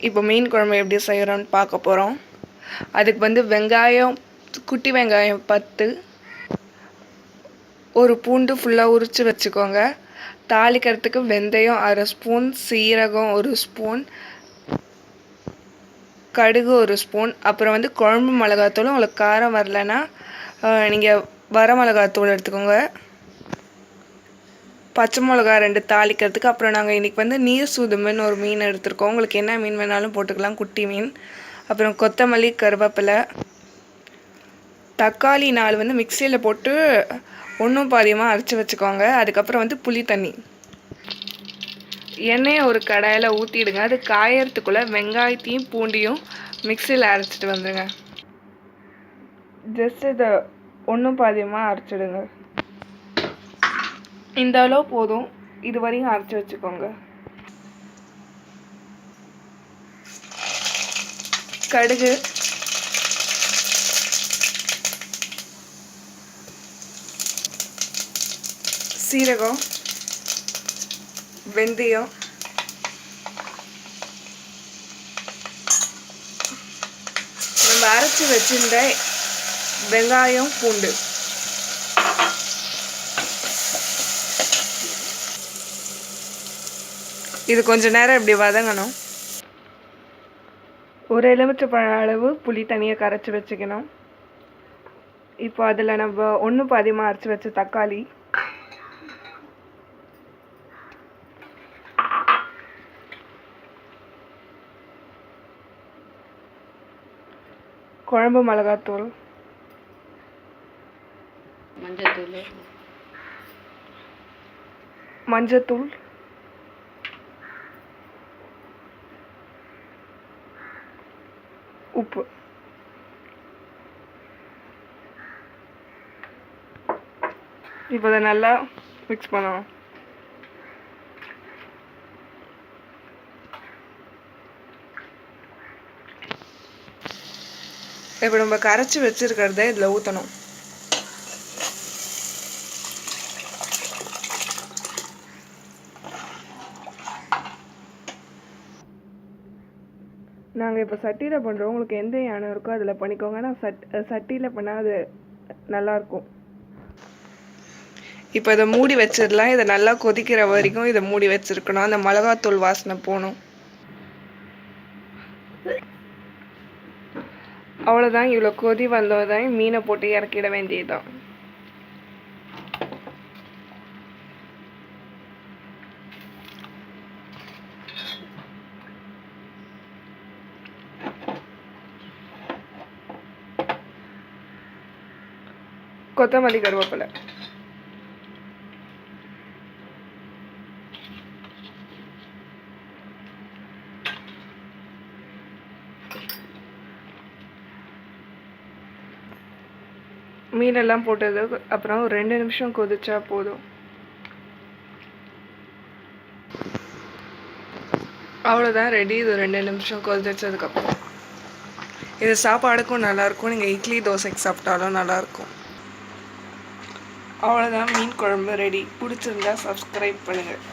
இப்போ மீன் குழம்பு எப்படி செய்கிறோன்னு பார்க்க போகிறோம். அதுக்கு வந்து வெங்காயம், குட்டி வெங்காயம் 10, ஒரு பூண்டு ஃபுல்லாக உரித்து வச்சுக்கோங்க. தாளிக்கிறதுக்கு வெந்தயம் 1/2 ஸ்பூன், சீரகம் 1 ஸ்பூன், கடுகு 1 ஸ்பூன், அப்புறம் வந்து குழம்பு மிளகாத்தூளும். உங்களுக்கு காரம் வரலைன்னா நீங்கள் வர மிளகாத்தூள் எடுத்துக்கோங்க. பச்சை மிளகா 2 தாளிக்கிறதுக்கு. அப்புறம் நாங்கள் இன்றைக்கி வந்து நீர் சூதுமன்னு ஒரு மீன் எடுத்துருக்கோம். உங்களுக்கு என்ன மீன் வேணாலும் போட்டுக்கலாம், குட்டி மீன். அப்புறம் கொத்தமல்லி, கருவேப்பிலை, தக்காளி 4 வந்து மிக்சியில் போட்டு ஒன்றும் பாதியமாக அரைச்சி வச்சுக்கோங்க. அதுக்கப்புறம் வந்து புளி தண்ணி. எண்ணெயை ஒரு கடாயில் ஊற்றிடுங்க. அது காயறதுக்குள்ளே வெங்காயத்தையும் பூண்டையும் மிக்சியில் அரைச்சிட்டு வந்துடுங்க. ஜஸ்ட் இதை ஒன்றும் பாதியமாக அரைச்சிடுங்க. இந்த அளவு போதும். இது வரையும் அரைச்சி வச்சுக்கோங்க. கடுகு, சீரகம், வெந்தயம், நம்ம அரைச்சி வச்சிருந்த வெங்காயம், பூண்டு. இது கொஞ்ச நேரம் இப்படி வதங்கணும். ஒரு எலுமிச்சைப்பழ அளவு புளி தனியாக கரைச்சி வச்சுக்கணும். இப்போ அதில் நம்ம ஒன்றும் பாதியமாக அரைச்சி வச்ச தக்காளி, குழம்பு மிளகாத்தூள், மஞ்சத்தூள், உப்பு. இப்போ அதை நல்லா மிக்ஸ் பண்ணணும். இப்போ நம்ம கரைச்சி வச்சுருக்கிறத இதில் ஊற்றணும். நாங்கள் இப்போ சட்டியில் பண்ணுறோம். உங்களுக்கு எந்த யானம் இருக்கோ அதில் பண்ணிக்கோங்க. ஆனால் சட்டியில் பண்ணால் அது நல்லாயிருக்கும். இப்போ இதை மூடி வச்சிடலாம். இதை நல்லா கொதிக்கிற வரைக்கும் இதை மூடி வச்சுருக்கணும். அந்த மிளகாத்தூள் வாசனை போகணும். அவ்வளோதான். இவ்வளோ கொதி வந்தோதான் மீனை போட்டு இறக்கிட வேண்டியதுதான். கொத்தமல்லி, கருவேப்பிலை. மீனெல்லாம் போட்டது அப்புறம் 2 நிமிஷம் கொதிச்சா போதும். அவ்வளோதான், ரெடி. இது 2 நிமிஷம் கொதிச்சதுக்கப்புறம் இது சாப்பாடுக்கும் நல்லாயிருக்கும். நீங்கள் இட்லி, தோசைக்கு சாப்பிட்டாலும் நல்லாயிருக்கும். அவ்வளோதான், மீன் குழம்பு ரெடி. பிடிச்சிருந்தா சப்ஸ்கிரைப் பண்ணுங்கள்.